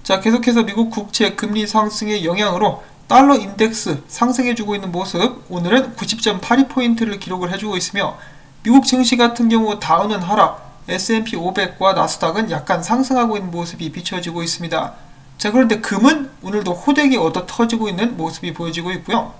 자, 계속해서 미국 국채 금리 상승의 영향으로 달러 인덱스 상승해주고 있는 모습, 오늘은 90.82포인트를 기록을 해주고 있으며 미국 증시 같은 경우 다우는 하락, S&P 500과 나스닥은 약간 상승하고 있는 모습이 비춰지고 있습니다. 자, 그런데 금은 오늘도 호되게 얻어 터지고 있는 모습이 보여지고 있고요.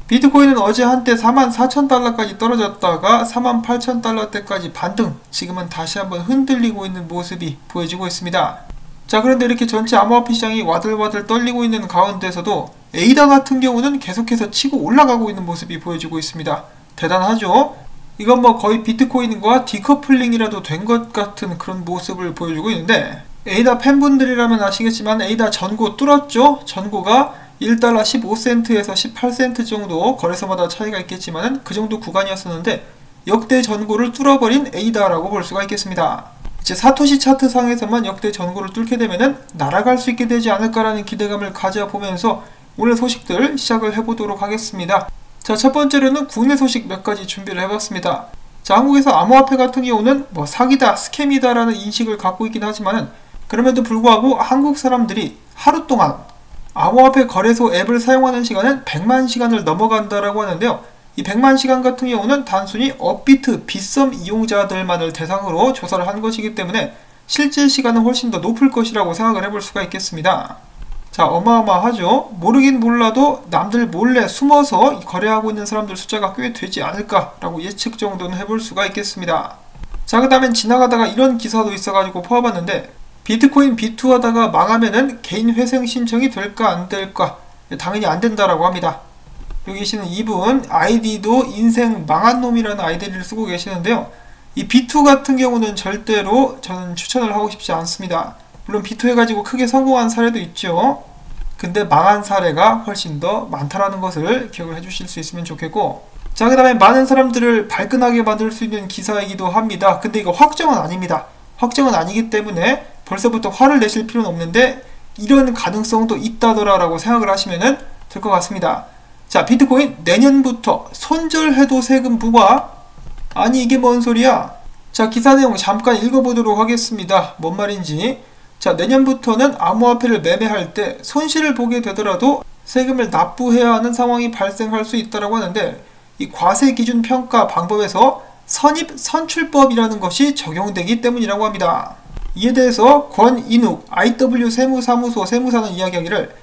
비트코인은 어제 한때 44,000달러까지 떨어졌다가 48,000달러대까지 반등, 지금은 다시 한번 흔들리고 있는 모습이 보여지고 있습니다. 자, 그런데 이렇게 전체 암호화폐 시장이 와들와들 떨리고 있는 가운데서도 에이다 같은 경우는 계속해서 치고 올라가고 있는 모습이 보여지고 있습니다. 대단하죠? 이건 뭐 거의 비트코인과 디커플링이라도 된 것 같은 그런 모습을 보여주고 있는데, 에이다 팬분들이라면 아시겠지만 에이다 전고 뚫었죠? 전고가 1달러 15센트에서 18센트 정도 거래소마다 차이가 있겠지만 그 정도 구간이었었는데 역대 전고를 뚫어버린 에이다라고 볼 수가 있겠습니다. 이제 사토시 차트 상에서만 역대 전고를 뚫게 되면은 날아갈 수 있게 되지 않을까라는 기대감을 가져보면서 오늘 소식들 시작을 해보도록 하겠습니다. 자, 첫 번째로는 국내 소식 몇 가지 준비를 해봤습니다. 자, 한국에서 암호화폐 같은 경우는 뭐 사기다, 스캠이다 라는 인식을 갖고 있긴 하지만은 그럼에도 불구하고 한국 사람들이 하루 동안 암호화폐 거래소 앱을 사용하는 시간은 100만 시간을 넘어간다라고 하는데요. 이 100만 시간 같은 경우는 단순히 업비트, 빗썸 이용자들만을 대상으로 조사를 한 것이기 때문에 실제 시간은 훨씬 더 높을 것이라고 생각을 해볼 수가 있겠습니다. 자, 어마어마하죠. 모르긴 몰라도 남들 몰래 숨어서 거래하고 있는 사람들 숫자가 꽤 되지 않을까라고 예측 정도는 해볼 수가 있겠습니다. 자, 그 다음엔 지나가다가 이런 기사도 있어가지고 포함했는데, 비트코인 B2 하다가 망하면은 개인 회생 신청이 될까 안 될까? 당연히 안 된다라고 합니다. 여기 계시는 이분 아이디도 인생 망한 놈이라는 아이디를 쓰고 계시는데요. 이 B2 같은 경우는 절대로 저는 추천을 하고 싶지 않습니다. 물론 B2 해가지고 크게 성공한 사례도 있죠. 근데 망한 사례가 훨씬 더 많다라는 것을 기억을 해주실 수 있으면 좋겠고, 자, 그 다음에 많은 사람들을 발끈하게 만들 수 있는 기사이기도 합니다. 근데 이거 확정은 아닙니다. 확정은 아니기 때문에 벌써부터 화를 내실 필요는 없는데 이런 가능성도 있다더라 라고 생각을 하시면 될 것 같습니다. 자, 비트코인 내년부터 손절해도 세금 부과? 아니, 이게 뭔 소리야? 자, 기사 내용 잠깐 읽어보도록 하겠습니다. 뭔 말인지. 자, 내년부터는 암호화폐를 매매할 때 손실을 보게 되더라도 세금을 납부해야 하는 상황이 발생할 수 있다고 하는데, 이 과세기준 평가 방법에서 선입선출법이라는 것이 적용되기 때문이라고 합니다. 이에 대해서 권인욱 IW 세무사무소 세무사는 이야기하기를,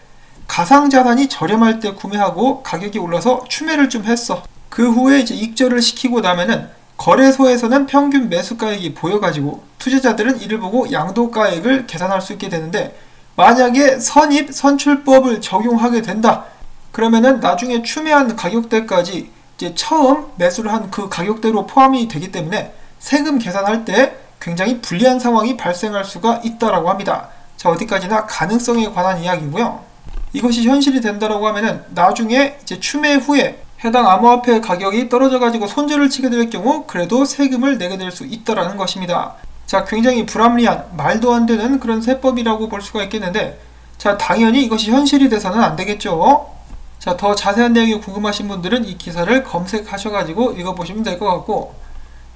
가상자산이 저렴할 때 구매하고 가격이 올라서 추매를 좀 했어. 그 후에 이제 익절을 시키고 나면은 거래소에서는 평균 매수가액이 보여가지고 투자자들은 이를 보고 양도가액을 계산할 수 있게 되는데, 만약에 선입선출법을 적용하게 된다 그러면은 나중에 추매한 가격대까지 이제 처음 매수를 한 그 가격대로 포함이 되기 때문에 세금 계산할 때 굉장히 불리한 상황이 발생할 수가 있다라고 합니다. 자, 어디까지나 가능성에 관한 이야기고요. 이것이 현실이 된다라고 하면은 나중에 이제 추매 후에 해당 암호화폐 가격이 떨어져 가지고 손절을 치게 될 경우 그래도 세금을 내게 될 수 있다라는 것입니다. 자, 굉장히 불합리한 말도 안 되는 그런 세법이라고 볼 수가 있겠는데, 자, 당연히 이것이 현실이 돼서는 안 되겠죠. 자, 더 자세한 내용이 궁금하신 분들은 이 기사를 검색하셔가지고 읽어보시면 될 것 같고,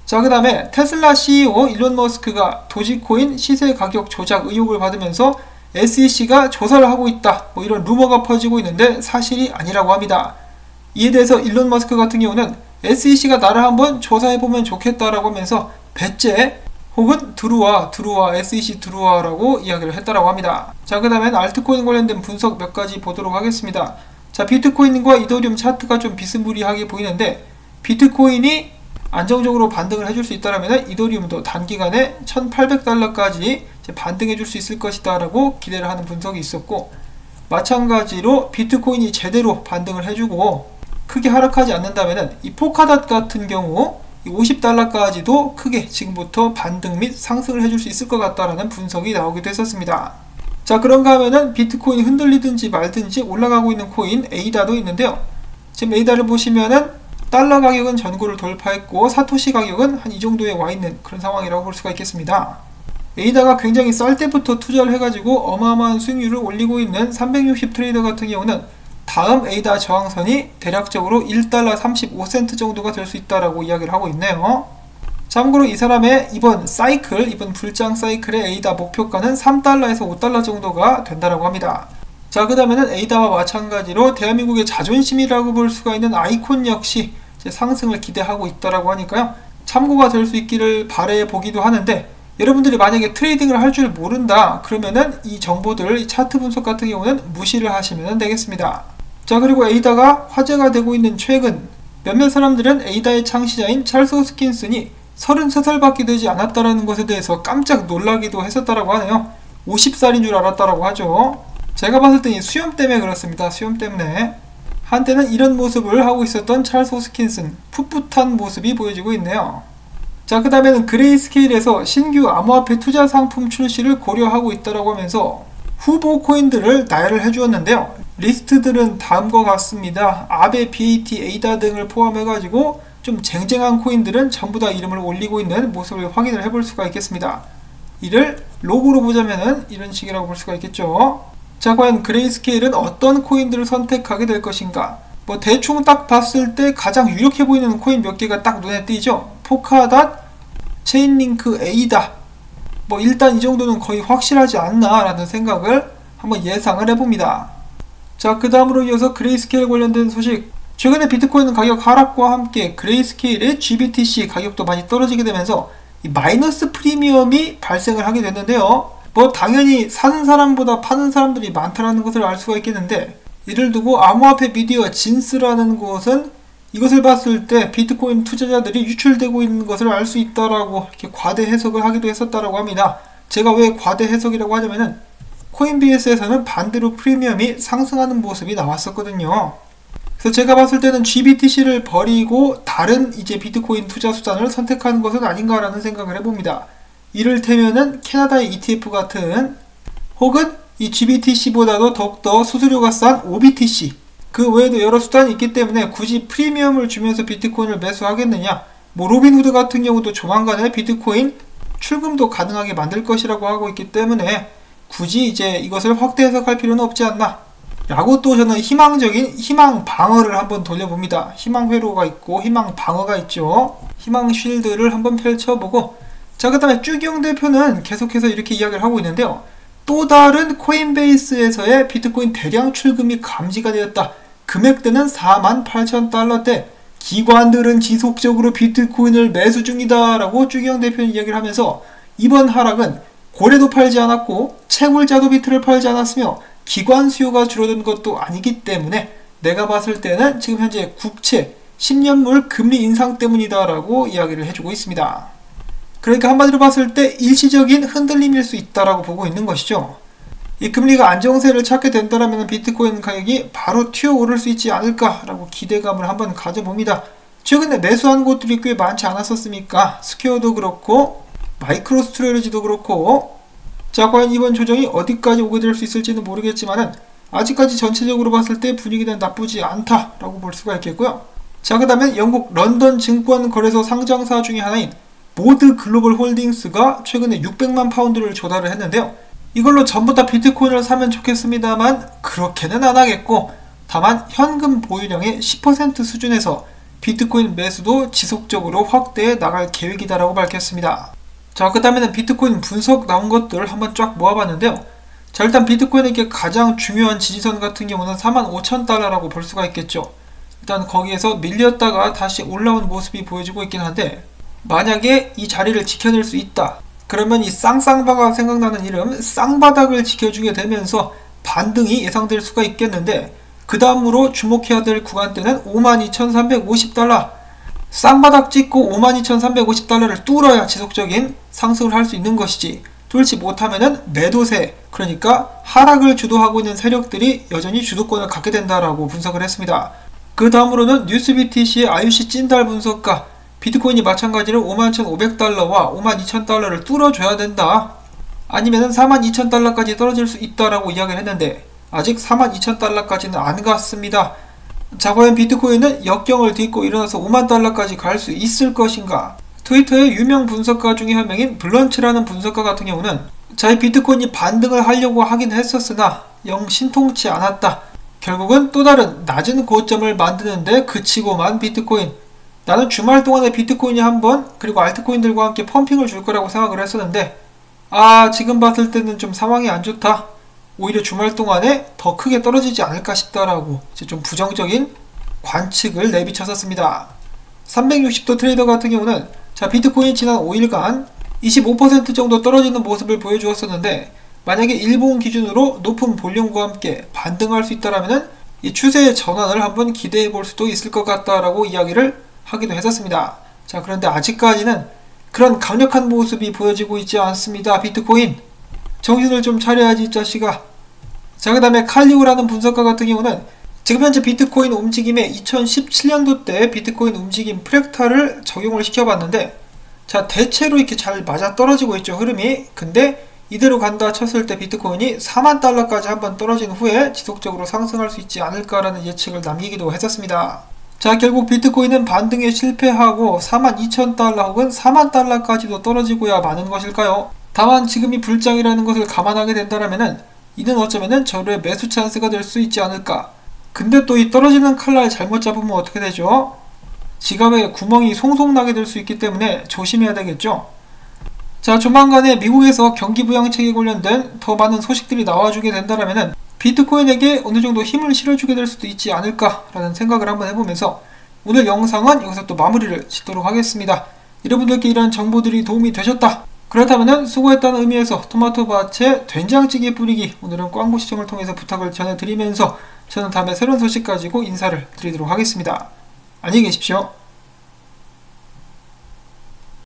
자, 그 다음에 테슬라 CEO 일론 머스크가 도지코인 시세 가격 조작 의혹을 받으면서 SEC가 조사를 하고 있다, 뭐 이런 루머가 퍼지고 있는데 사실이 아니라고 합니다. 이에 대해서 일론 머스크 같은 경우는 SEC가 나를 한번 조사해보면 좋겠다라고 하면서 배째 혹은 들어와 SEC 들어와라고 이야기를 했다라고 합니다. 자, 그 다음엔 알트코인 관련된 분석 몇 가지 보도록 하겠습니다. 자, 비트코인과 이더리움 차트가 좀 비스무리하게 보이는데, 비트코인이 안정적으로 반등을 해줄 수 있다면 이더리움도 단기간에 1800달러까지 반등해줄 수 있을 것이다 라고 기대를 하는 분석이 있었고, 마찬가지로 비트코인이 제대로 반등을 해주고 크게 하락하지 않는다면 이 포카닷 같은 경우 50달러까지도 크게 지금부터 반등 및 상승을 해줄 수 있을 것 같다라는 분석이 나오기도 했었습니다. 자, 그런가 하면은 비트코인이 흔들리든지 말든지 올라가고 있는 코인 에이다도 있는데요. 지금 에이다를 보시면은 달러 가격은 전고를 돌파했고 사토시 가격은 한 이 정도에 와 있는 그런 상황이라고 볼 수가 있겠습니다. 에이다가 굉장히 쌀 때부터 투자를 해가지고 어마어마한 수익률을 올리고 있는 360 트레이더 같은 경우는 다음 에이다 저항선이 대략적으로 1달러 35센트 정도가 될 수 있다라고 이야기를 하고 있네요. 참고로 이 사람의 이번 불장 사이클의 에이다 목표가는 3달러에서 5달러 정도가 된다고 합니다. 자, 그 다음에는 에이다와 마찬가지로 대한민국의 자존심이라고 볼 수가 있는 아이콘 역시 이제 상승을 기대하고 있다고 하니까요. 참고가 될 수 있기를 바라보기도 하는데, 여러분들이 만약에 트레이딩을 할 줄 모른다 그러면은 이 정보들, 이 차트 분석 같은 경우는 무시를 하시면 되겠습니다. 자, 그리고 에이다가 화제가 되고 있는 최근, 몇몇 사람들은 에이다의 창시자인 찰스 호스킨슨이 33살밖에 되지 않았다는 것에 대해서 깜짝 놀라기도 했었다고 하네요. 50살인 줄 알았다고 하죠. 제가 봤을 때 수염 때문에 그렇습니다. 수염 때문에. 한때는 이런 모습을 하고 있었던 찰스 호스킨슨, 풋풋한 모습이 보여지고 있네요. 자, 그 다음에는 그레이스케일에서 신규 암호화폐 투자 상품 출시를 고려하고 있다고 하면서 후보 코인들을 나열을 해주었는데요. 리스트들은 다음과 같습니다. 아베, BAT, 에이다 등을 포함해가지고 좀 쟁쟁한 코인들은 전부 다 이름을 올리고 있는 모습을 확인을 해볼 수가 있겠습니다. 이를 로고로 보자면은 이런 식이라고 볼 수가 있겠죠. 자, 과연 그레이스케일은 어떤 코인들을 선택하게 될 것인가? 뭐 대충 딱 봤을 때 가장 유력해 보이는 코인 몇 개가 딱 눈에 띄죠. 포카닷, 체인링크, 에이다. 뭐 일단 이 정도는 거의 확실하지 않나 라는 생각을 한번 예상을 해봅니다. 자, 그 다음으로 이어서 그레이스케일 관련된 소식. 최근에 비트코인 가격 하락과 함께 그레이스케일의 GBTC 가격도 많이 떨어지게 되면서 이 마이너스 프리미엄이 발생을 하게 됐는데요. 뭐 당연히 사는 사람보다 파는 사람들이 많다는 것을 알 수가 있겠는데, 이를 두고 암호화폐 미디어 진스라는 곳은 이것을 봤을 때 비트코인 투자자들이 유출되고 있는 것을 알 수 있다라고 이렇게 과대 해석을 하기도 했었다라고 합니다. 제가 왜 과대 해석이라고 하냐면은 코인베이스에서는 반대로 프리미엄이 상승하는 모습이 나왔었거든요. 그래서 제가 봤을 때는 GBTC를 버리고 다른 이제 비트코인 투자 수단을 선택하는 것은 아닌가라는 생각을 해봅니다. 이를테면은 캐나다의 ETF 같은, 혹은 이 GBTC보다도 더욱더 수수료가 싼 OBTC, 그 외에도 여러 수단이 있기 때문에 굳이 프리미엄을 주면서 비트코인을 매수하겠느냐. 뭐 로빈후드 같은 경우도 조만간에 비트코인 출금도 가능하게 만들 것이라고 하고 있기 때문에 굳이 이제 이것을 확대 해석할 필요는 없지 않나 라고, 또 저는 희망적인 희망 방어를 한번 돌려봅니다. 희망 회로가 있고 희망 방어가 있죠. 희망 쉴드를 한번 펼쳐보고, 자, 그 다음에 쭈기용 대표는 계속해서 이렇게 이야기를 하고 있는데요. 또 다른 코인베이스에서의 비트코인 대량 출금이 감지가 되었다. 금액대는 48,000달러대. 기관들은 지속적으로 비트코인을 매수 중이다 라고 쭈기용 대표는 이야기를 하면서, 이번 하락은 고래도 팔지 않았고 채굴자도 비트를 팔지 않았으며 기관 수요가 줄어든 것도 아니기 때문에 내가 봤을 때는 지금 현재 국채 10년물 금리 인상 때문이다 라고 이야기를 해주고 있습니다. 그러니까 한마디로 봤을 때 일시적인 흔들림일 수 있다라고 보고 있는 것이죠. 이 금리가 안정세를 찾게 된다면 비트코인 가격이 바로 튀어오를 수 있지 않을까라고 기대감을 한번 가져봅니다. 최근에 매수한 곳들이 꽤 많지 않았었습니까? 스퀘어도 그렇고 마이크로스트레이지도 그렇고. 자, 과연 이번 조정이 어디까지 오게 될 수 있을지는 모르겠지만은 아직까지 전체적으로 봤을 때 분위기는 나쁘지 않다라고 볼 수가 있겠고요. 자, 그 다음에 영국 런던 증권거래소 상장사 중에 하나인 모드 글로벌 홀딩스가 최근에 600만 파운드를 조달을 했는데요. 이걸로 전부 다 비트코인을 사면 좋겠습니다만 그렇게는 안 하겠고, 다만 현금 보유량의 10% 수준에서 비트코인 매수도 지속적으로 확대해 나갈 계획이다라고 밝혔습니다. 자, 그 다음에는 비트코인 분석 나온 것들 한번 쫙 모아봤는데요. 자, 일단 비트코인에게 가장 중요한 지지선 같은 경우는 45,000달러라고 볼 수가 있겠죠. 일단 거기에서 밀렸다가 다시 올라온 모습이 보여지고 있긴 한데, 만약에 이 자리를 지켜낼 수 있다 그러면 이 쌍쌍바가 생각나는 이름 쌍바닥을 지켜주게 되면서 반등이 예상될 수가 있겠는데, 그 다음으로 주목해야 될 구간대는 52,350달러. 쌍바닥 찍고 52,350달러를 뚫어야 지속적인 상승을 할 수 있는 것이지, 뚫지 못하면은 매도세, 그러니까 하락을 주도하고 있는 세력들이 여전히 주도권을 갖게 된다라고 분석을 했습니다. 그 다음으로는 뉴스BTC의 IUC 찐달 분석가, 비트코인이 마찬가지로 51,500달러와 52,000달러를 뚫어줘야 된다, 아니면은 42,000달러까지 떨어질 수 있다라고 이야기를 했는데 아직 42,000달러까지는 안 갔습니다. 자, 과연 비트코인은 역경을 딛고 일어나서 5만 달러까지 갈 수 있을 것인가? 트위터의 유명 분석가 중에 한 명인 블런츠라는 분석가 같은 경우는, 자, 이 비트코인이 반등을 하려고 하긴 했었으나 영 신통치 않았다. 결국은 또 다른 낮은 고점을 만드는데 그치고만 비트코인. 나는 주말 동안에 비트코인이 한번 그리고 알트코인들과 함께 펌핑을 줄 거라고 생각을 했었는데 지금 봤을 때는 좀 상황이 안 좋다. 오히려 주말 동안에 더 크게 떨어지지 않을까 싶다라고 이제 좀 부정적인 관측을 내비쳤었습니다. 360도 트레이더 같은 경우는 비트코인이 지난 5일간 25% 정도 떨어지는 모습을 보여주었었는데 만약에 일본 기준으로 높은 볼륨과 함께 반등할 수 있다면 이 추세의 전환을 한번 기대해 볼 수도 있을 것 같다라고 이야기를 하기도 했었습니다. 그런데 아직까지는 그런 강력한 모습이 보여지고 있지 않습니다. 비트코인 정신을 좀 차려야지 이 자식아. 그 다음에 칼리오라는 분석가 같은 경우는 지금 현재 비트코인 움직임에 2017년도 때 비트코인 움직임 프랙탈을 적용을 시켜봤는데 대체로 이렇게 잘 맞아떨어지고 있죠, 흐름이. 근데 이대로 간다 쳤을 때 비트코인이 4만 달러까지 한번 떨어진 후에 지속적으로 상승할 수 있지 않을까라는 예측을 남기기도 했었습니다. 결국 비트코인은 반등에 실패하고 42,000달러 혹은 4만 달러까지도 떨어지고야 마는 것일까요? 다만 지금이 불장이라는 것을 감안하게 된다면 이는 어쩌면 저의 매수 찬스가 될 수 있지 않을까. 근데 또 이 떨어지는 칼날 잘못 잡으면 어떻게 되죠? 지갑에 구멍이 송송 나게 될 수 있기 때문에 조심해야 되겠죠. 조만간에 미국에서 경기부양책에 관련된 더 많은 소식들이 나와주게 된다면 비트코인에게 어느 정도 힘을 실어주게 될 수도 있지 않을까라는 생각을 한번 해보면서 오늘 영상은 여기서 또 마무리를 짓도록 하겠습니다. 여러분들께 이런 정보들이 도움이 되셨다. 그렇다면 수고했다는 의미에서 토마토밭에 된장찌개 뿌리기 오늘은 광고 시청을 통해서 부탁을 전해드리면서 저는 다음에 새로운 소식 가지고 인사를 드리도록 하겠습니다. 안녕히 계십시오.